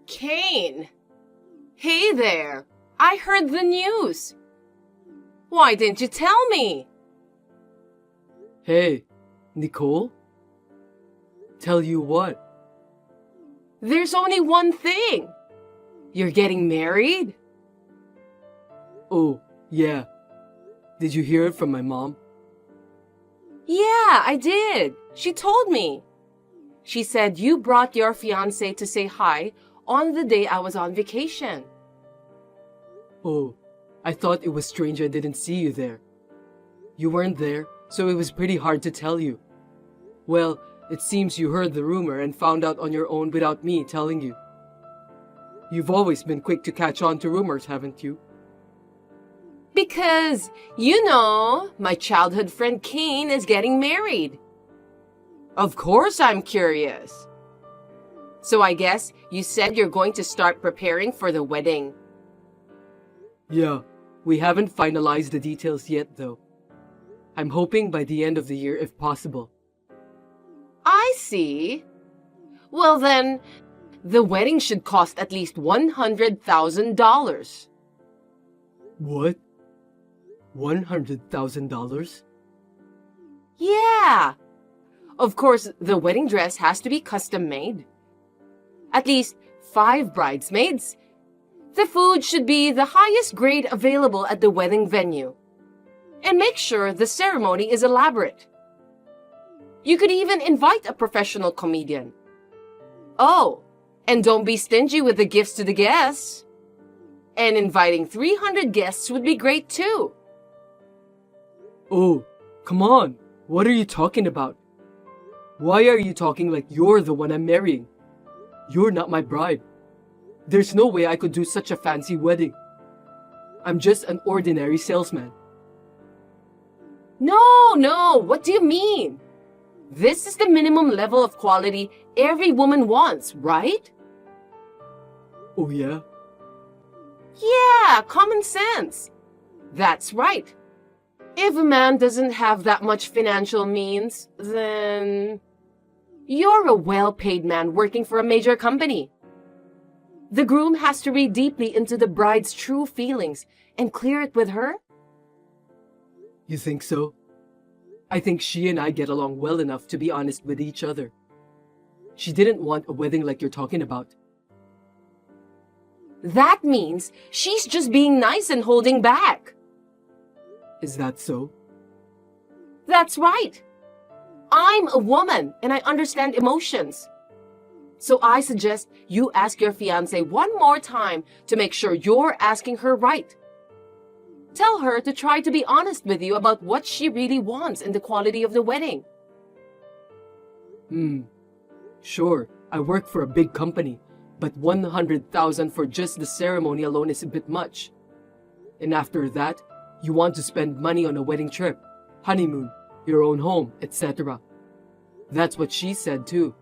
Kane! Hey there! I heard the news. Why didn't you tell me? Hey, Nicole? Tell you what? There's only one thing. You're getting married? Oh, yeah. Did you hear it from my mom? Yeah, I did. She told me. She said you brought your fiancé to say hi on the day I was on vacation. Oh, I thought it was strange I didn't see you there. You weren't there, so it was pretty hard to tell you. Well, it seems you heard the rumor and found out on your own without me telling you. You've always been quick to catch on to rumors, haven't you? Because, my childhood friend Kane is getting married. Of course I'm curious. So I guess you said you're going to start preparing for the wedding. Yeah, we haven't finalized the details yet though. I'm hoping by the end of the year if possible. I see. Well then, the wedding should cost at least $100,000. What? $100,000? Yeah. Of course, the wedding dress has to be custom made. At least 5 bridesmaids. The food should be the highest grade available at the wedding venue. And make sure the ceremony is elaborate. You could even invite a professional comedian. Oh, and don't be stingy with the gifts to the guests. And inviting 300 guests would be great too. Oh, come on. What are you talking about? Why are you talking like you're the one I'm marrying? You're not my bride. There's no way I could do such a fancy wedding. I'm just an ordinary salesman. No, what do you mean? This is the minimum level of quality every woman wants, right? Oh yeah? Yeah, common sense. That's right. If a man doesn't have that much financial means, then you're a well-paid man working for a major company. The groom has to read deeply into the bride's true feelings and clear it with her. You think so? I think she and I get along well enough to be honest with each other. She didn't want a wedding like you're talking about. That means she's just being nice and holding back. Is that so? That's right. I'm a woman and I understand emotions. So I suggest you ask your fiancé one more time to make sure you're asking her right. Tell her to try to be honest with you about what she really wants in the quality of the wedding. Sure, I work for a big company, but $100,000 for just the ceremony alone is a bit much. And after that, you want to spend money on a wedding trip, honeymoon, your own home, etc. That's what she said too.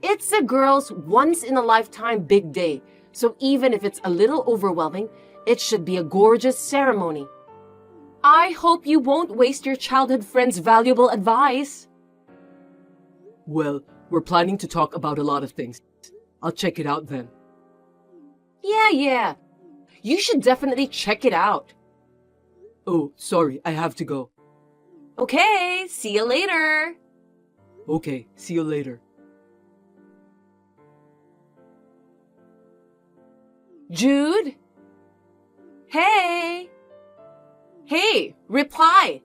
It's a girl's once-in-a-lifetime big day, so even if it's a little overwhelming, it should be a gorgeous ceremony. I hope you won't waste your childhood friend's valuable advice. Well, we're planning to talk about a lot of things. I'll check it out then. Yeah. You should definitely check it out. Oh, sorry, I have to go. Okay, see you later. Okay, see you later. Jude? Hey, reply.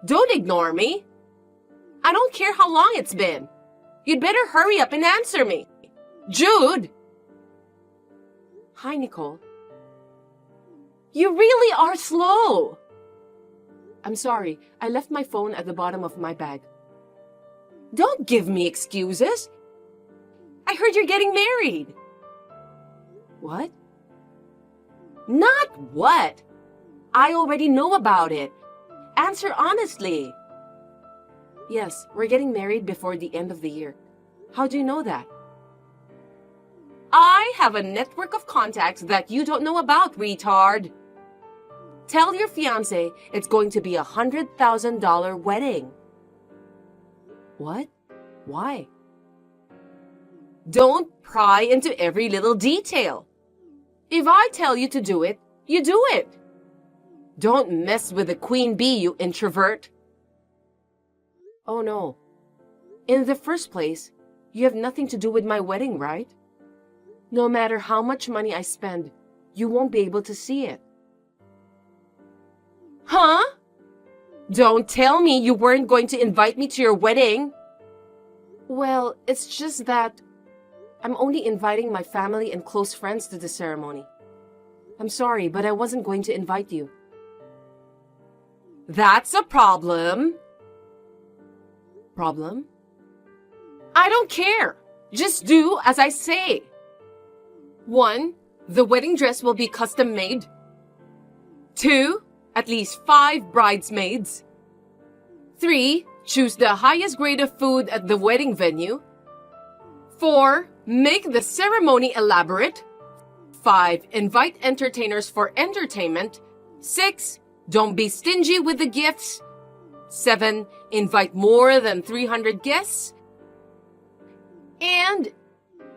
Don't ignore me. I don't care how long it's been. You'd better hurry up and answer me. Jude! Hi, Nicole. You really are slow. I'm sorry, I left my phone at the bottom of my bag. Don't give me excuses. I heard you're getting married. What? Not what? I already know about it. Answer honestly. Yes, we're getting married before the end of the year. How do you know that? I have a network of contacts that you don't know about, retard. Tell your fiancé it's going to be a $100,000 wedding. What? Why? Don't pry into every little detail. If I tell you to do it, you do it. Don't mess with the queen bee, you introvert. Oh no. In the first place, you have nothing to do with my wedding, right? No matter how much money I spend, you won't be able to see it. Huh? Don't tell me you weren't going to invite me to your wedding. Well, it's just that I'm only inviting my family and close friends to the ceremony. I'm sorry, but I wasn't going to invite you. That's a problem. Problem? I don't care. Just do as I say. 1. The wedding dress will be custom made. 2. At least 5 bridesmaids. 3. Choose the highest grade of food at the wedding venue. 4. Make the ceremony elaborate. 5. Invite entertainers for entertainment. 6. Don't be stingy with the gifts. 7. Invite more than 300 guests. And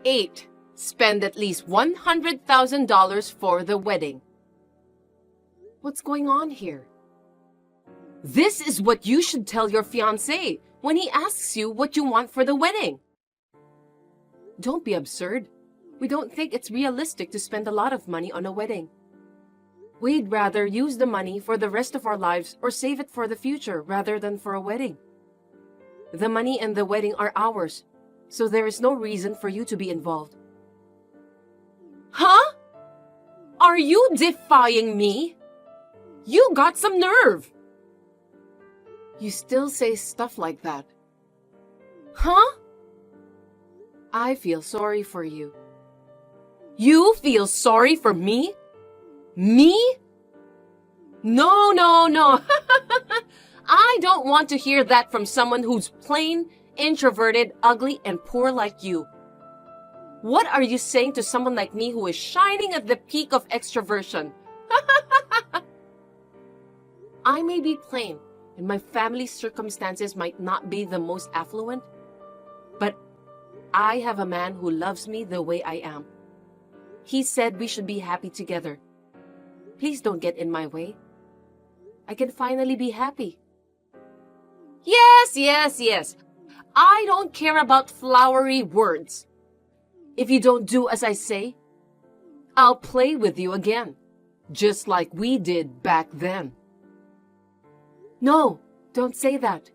8. Spend at least $100,000 for the wedding. What's going on here? This is what you should tell your fiancé when he asks you what you want for the wedding. Don't be absurd. We don't think it's realistic to spend a lot of money on a wedding. We'd rather use the money for the rest of our lives or save it for the future rather than for a wedding. The money and the wedding are ours, so there is no reason for you to be involved. Huh? Are you defying me? You got some nerve. You still say stuff like that. Huh? I feel sorry for you. You feel sorry for me? Me? No, no, no. I don't want to hear that from someone who's plain, introverted, ugly, and poor like you. What are you saying to someone like me who is shining at the peak of extroversion? I may be plain, and my family's circumstances might not be the most affluent, but I have a man who loves me the way I am. He said we should be happy together. Please don't get in my way. I can finally be happy. Yes, yes, yes. I don't care about flowery words. If you don't do as I say, I'll play with you again, just like we did back then. No, don't say that.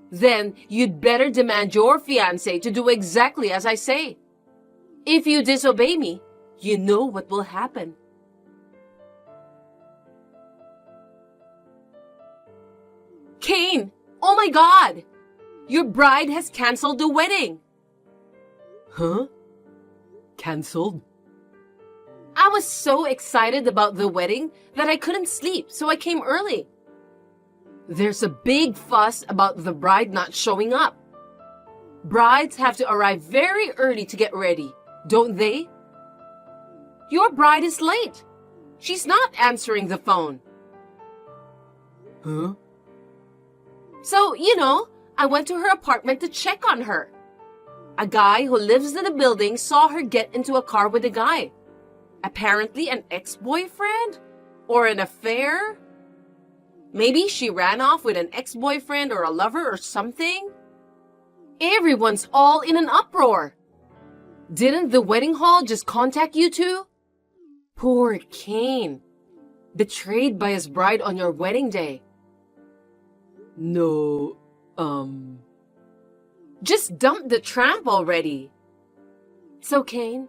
Then you'd better demand your fiancé to do exactly as I say. If you disobey me, you know what will happen. Cain, oh my God! Your bride has canceled the wedding. Huh? Cancelled? I was so excited about the wedding that I couldn't sleep, so I came early. There's a big fuss about the bride not showing up. Brides have to arrive very early to get ready, don't they? Your bride is late. She's not answering the phone. Huh? So, I went to her apartment to check on her. A guy who lives in the building saw her get into a car with a guy. Apparently an ex-boyfriend? Or an affair? Maybe she ran off with an ex-boyfriend or a lover or something? Everyone's all in an uproar. Didn't the wedding hall just contact you two? Poor Cain. Betrayed by his bride on your wedding day. No, Just dump the tramp already. So, Cain,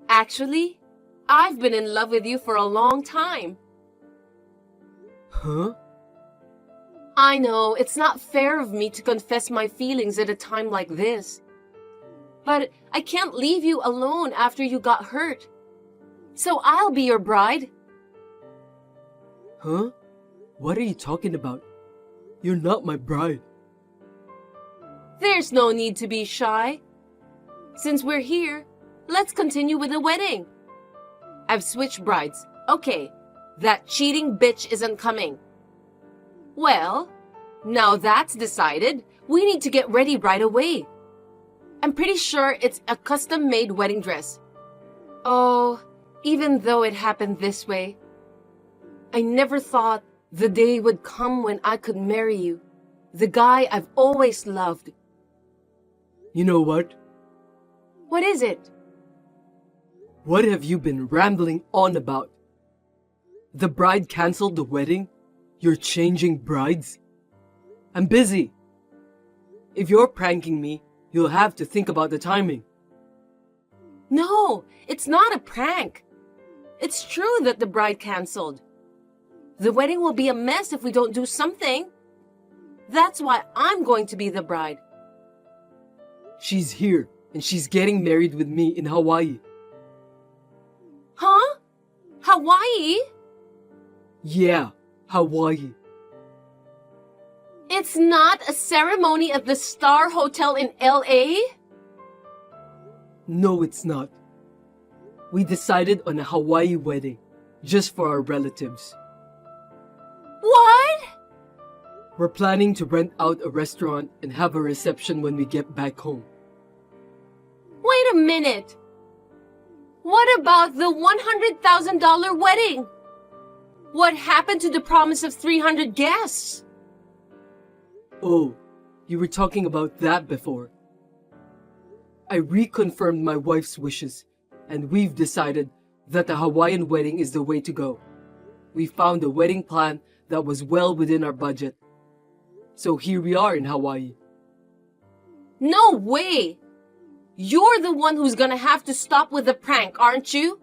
actually, I've been in love with you for a long time. Huh? I know it's not fair of me to confess my feelings at a time like this. But I can't leave you alone after you got hurt. So I'll be your bride. Huh? What are you talking about? You're not my bride. There's no need to be shy. Since we're here, let's continue with the wedding. I've switched brides. Okay, that cheating bitch isn't coming. Well, now that's decided, we need to get ready right away. I'm pretty sure it's a custom-made wedding dress. Oh, even though it happened this way, I never thought the day would come when I could marry you, the guy I've always loved. You know what? What is it? What have you been rambling on about? The bride canceled the wedding? You're changing brides? I'm busy. If you're pranking me, you'll have to think about the timing. No, it's not a prank. It's true that the bride canceled. The wedding will be a mess if we don't do something. That's why I'm going to be the bride. She's here, and she's getting married with me in Hawaii. Huh? Hawaii? Yeah, Hawaii. It's not a ceremony at the Star Hotel in LA? No, it's not. We decided on a Hawaii wedding, just for our relatives. What? We're planning to rent out a restaurant and have a reception when we get back home. Wait a minute. What about the $100,000 wedding? What happened to the promise of 300 guests? Oh, you were talking about that before. I reconfirmed my wife's wishes, and we've decided that the Hawaiian wedding is the way to go. We found a wedding plan that was well within our budget. So here we are in Hawaii. No way! You're the one who's gonna have to stop with the prank, aren't you?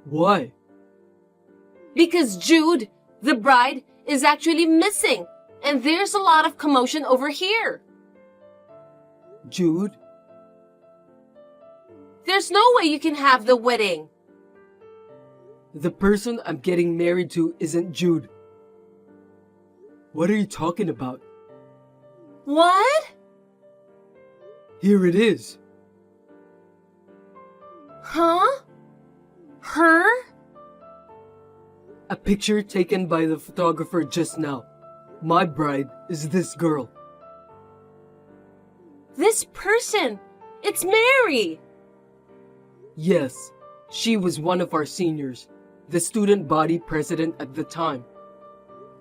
Why? Because Jude, the bride, is actually missing, and there's a lot of commotion over here. Jude? There's no way you can have the wedding. The person I'm getting married to isn't Jude. What are you talking about? What? Here it is. Huh? Her? A picture taken by the photographer just now. My bride is this girl. This person. It's Mary. Yes, she was one of our seniors, the student body president at the time.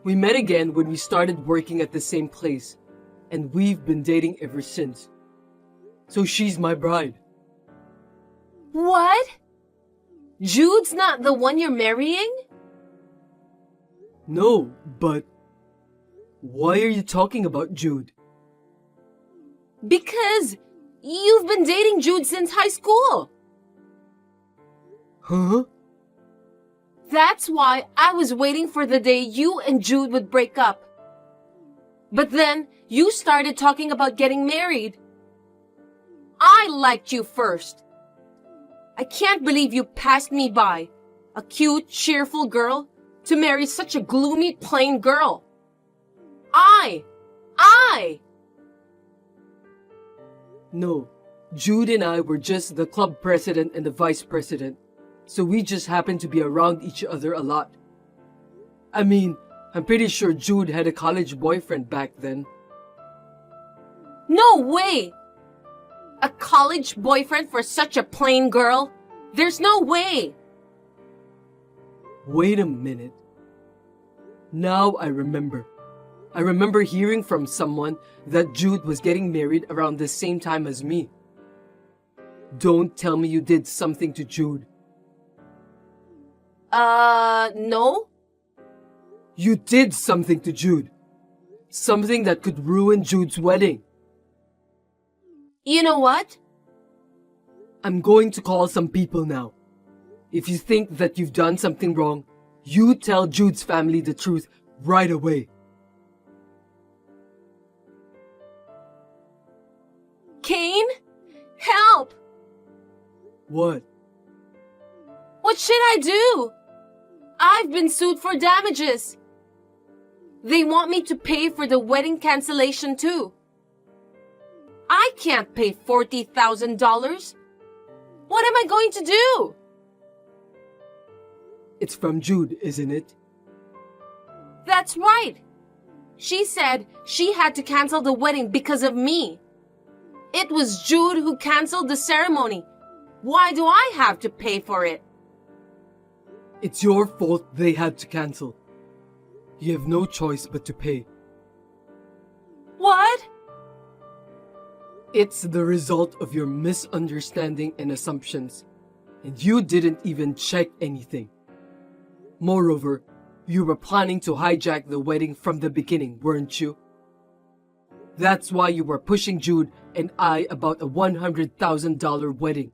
We met again when we started working at the same place, and we've been dating ever since. So she's my bride. What? Jude's not the one you're marrying? No, but why are you talking about Jude? Because you've been dating Jude since high school. Huh? That's why I was waiting for the day you and Jude would break up. But then you started talking about getting married. I liked you first. I can't believe you passed me by, a cute, cheerful girl, to marry such a gloomy, plain girl. I! No, Jude and I were just the club president and the vice president, so we just happened to be around each other a lot. I mean, I'm pretty sure Jude had a college boyfriend back then. No way! A college boyfriend for such a plain girl? There's no way! Wait a minute. Now I remember. I remember hearing from someone that Jude was getting married around the same time as me. Don't tell me you did something to Jude. No? You did something to Jude. Something that could ruin Jude's wedding. You know what? I'm going to call some people now. If you think that you've done something wrong, you tell Jude's family the truth right away. Kane? Help! What? What should I do? I've been sued for damages. They want me to pay for the wedding cancellation too. I can't pay $40,000. What am I going to do? It's from Jude, isn't it? That's right. She said she had to cancel the wedding because of me. It was Jude who canceled the ceremony. Why do I have to pay for it? It's your fault they had to cancel. You have no choice but to pay. What? It's the result of your misunderstanding and assumptions, and you didn't even check anything. Moreover, you were planning to hijack the wedding from the beginning, weren't you? That's why you were pushing Jude and I about a $100,000 wedding.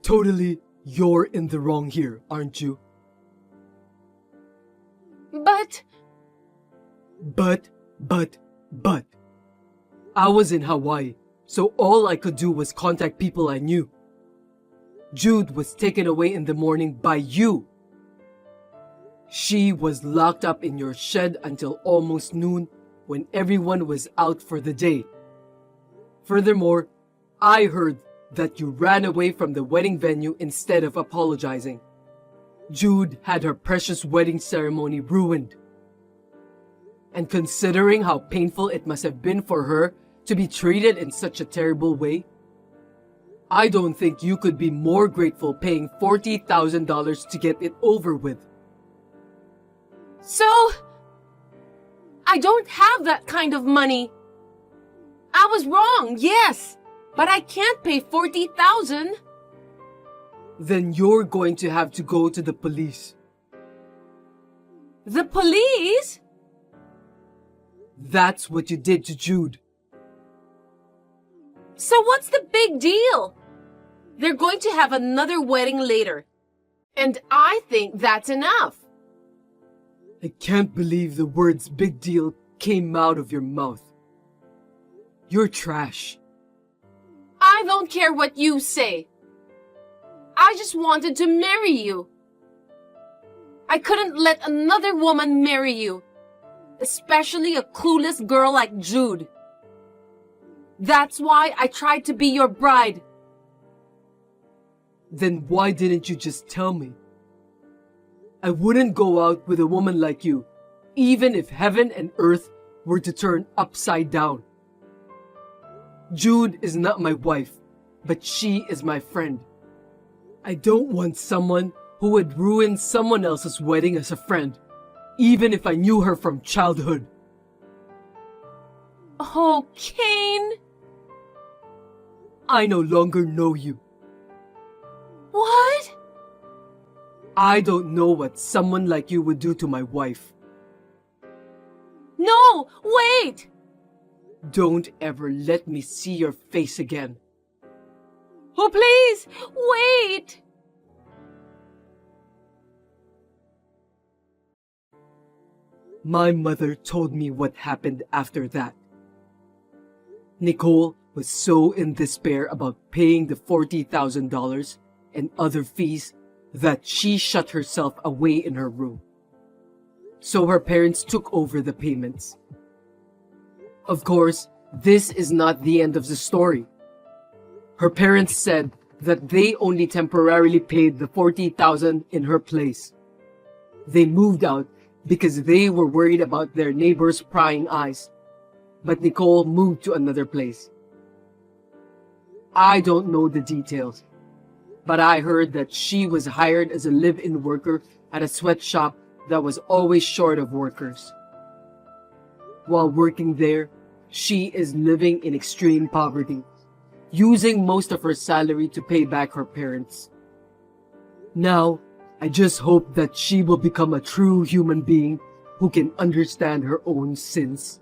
Totally, you're in the wrong here, aren't you? But... But. I was in Hawaii, so all I could do was contact people I knew. Jude was taken away in the morning by you. She was locked up in your shed until almost noon when everyone was out for the day. Furthermore, I heard that you ran away from the wedding venue instead of apologizing. Jude had her precious wedding ceremony ruined. And considering how painful it must have been for her to be treated in such a terrible way, I don't think you could be more grateful paying $40,000 to get it over with. So... I don't have that kind of money. I was wrong, yes, but I can't pay $40,000. Then you're going to have to go to the police. The police? That's what you did to Jude. So what's the big deal? They're going to have another wedding later. And I think that's enough. I can't believe the words big deal came out of your mouth. You're trash. I don't care what you say. I just wanted to marry you. I couldn't let another woman marry you, especially a clueless girl like Jude. That's why I tried to be your bride. Then why didn't you just tell me? I wouldn't go out with a woman like you, even if heaven and earth were to turn upside down. Jude is not my wife, but she is my friend. I don't want someone who would ruin someone else's wedding as a friend, even if I knew her from childhood. Oh, Kane! I no longer know you. What? I don't know what someone like you would do to my wife. No, wait! Don't ever let me see your face again. Oh, please, wait! My mother told me what happened after that. Nicole was so in despair about paying the $40,000 and other fees that she shut herself away in her room. So her parents took over the payments. Of course, this is not the end of the story. Her parents said that they only temporarily paid the $40,000 in her place. They moved out because they were worried about their neighbors' prying eyes. But Nicole moved to another place. I don't know the details, but I heard that she was hired as a live-in worker at a sweatshop that was always short of workers. While working there, she is living in extreme poverty, using most of her salary to pay back her parents. Now, I just hope that she will become a true human being who can understand her own sins.